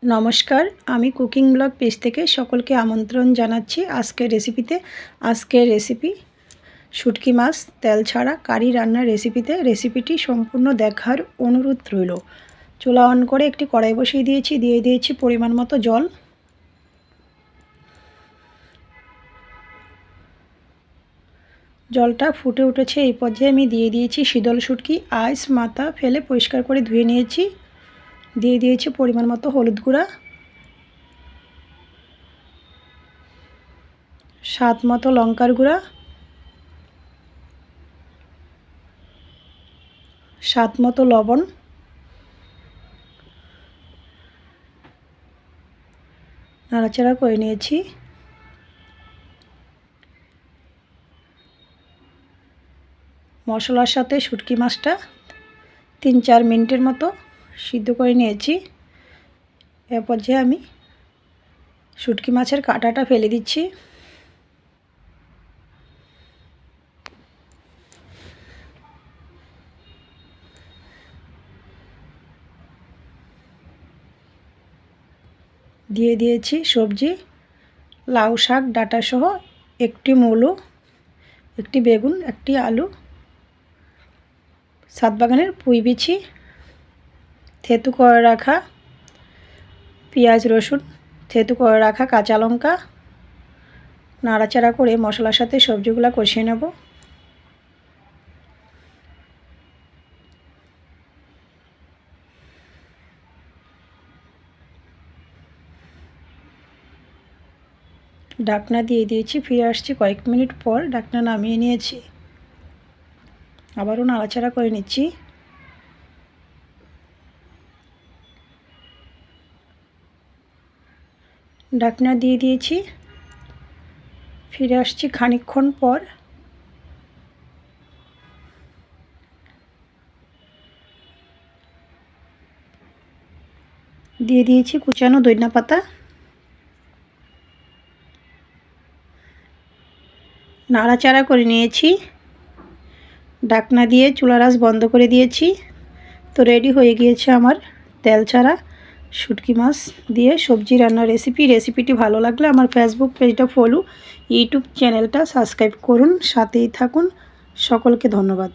নমস্কার, আমি cooking blog page থেকে সকলকে আমন্ত্রণ জানাচ্ছি আজকের রেসিপিতে। আজকের রেসিপি শুটকি মাছ তেল ছাড়া কারি রান্নার রেসিপিটি সম্পূর্ণ দেখার অনুরোধ রইল। চুলা অন করে একটি কড়াই বসিয়ে দিয়ে দিয়েছি পরিমাণ মতো জল। জলটা ফুটে উঠেছে, এই পর্যায়ে আমি দিয়ে দিয়েছি শীতল শুটকি, আইস মাথা ফেলে পরিষ্কার করে ধুয়ে নিয়েছি। দিয়ে দিয়েছি পরিমাণ মতো হলুদ গুঁড়া, স্বাদ মতো লঙ্কার গুঁড়া, স্বাদ মতো লবণ, নাড়াচাড়া করে নিয়েছি। মশলার সাথে শুটকি মাছটা 3-4 মিনিটের মতো সিদ্ধ করে নিয়েছি। এর পর্যায়ে আমি শুটকি মাছের কাঁটাটা ফেলে দিচ্ছি। দিয়ে দিয়েছি সবজি, লাউ শাক ডাঁটা সহ একটি মূলো, একটি বেগুন, একটি আলু, ছাদবাগানের পুঁই বিচি, থেতু করে রাখা পেঁয়াজ রসুন, থেতু করে রাখা কাঁচা লঙ্কা। নাড়াচাড়া করে মশলার সাথে সবজিগুলো কষিয়ে নেব। ঢাকনা দিয়ে দিয়েছি, ফিরে আসছি কয়েক মিনিট পর। ঢাকনা নামিয়ে নিয়েছি, আবারও নাড়াচাড়া করে নিচ্ছি। ঢাকনা দিয়ে দিয়েছি, ফিরে আসছি খানিকক্ষণ পর। দিয়ে দিয়েছি কুচানো ধনিয়া পাতা। নাড়াচাড়া করে নিয়েছি, ঢাকনা দিয়ে চুলার আঁচ বন্ধ করে দিয়েছি। তো রেডি হয়ে গিয়েছে আমার তেল ছাড়া শুটকি মাছ দিয়ে সবজি রান্নার রেসিপিটি ভালো লাগলে আমার ফেসবুক পেজটা ফলো, ইউটিউব চ্যানেলটা সাবস্ক্রাইব করুন, সাথেই থাকুন। সকলকে ধন্যবাদ।